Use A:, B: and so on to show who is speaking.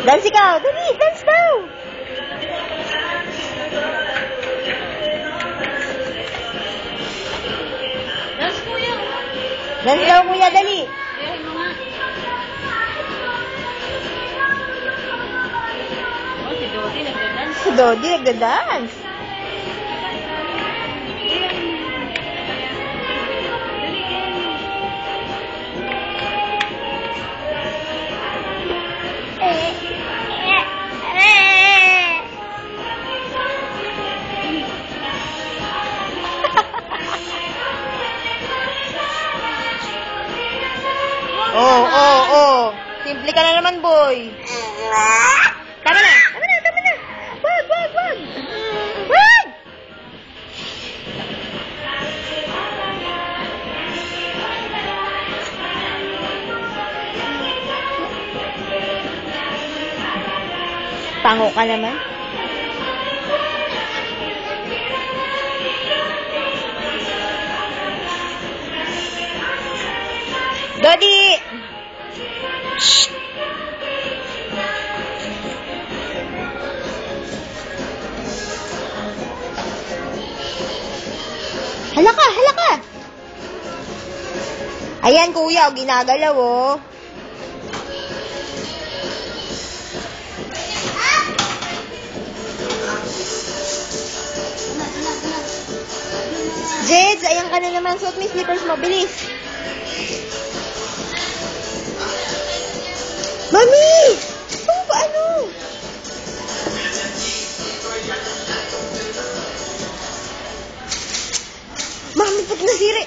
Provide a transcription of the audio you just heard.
A: Dance ikaw. Dali, dance daw.
B: Dance kuya.
A: Dance daw, kuya, dali.
B: Ayahin mo nga. Oh, si Dodi nagda-dance.
A: Si Dodi nagda-dance. Oh. Simple ka na naman, boy. Tama na. Wag. Wag! Tango ka naman. Dodi! Shh! Hala ka! Ayan, kuya, ginagalaw, oh. Jeds, ayan ka na naman. Suot mo yung slippers mo. Bilis. Mami! Oh, paano? Mami, ba't nasiri?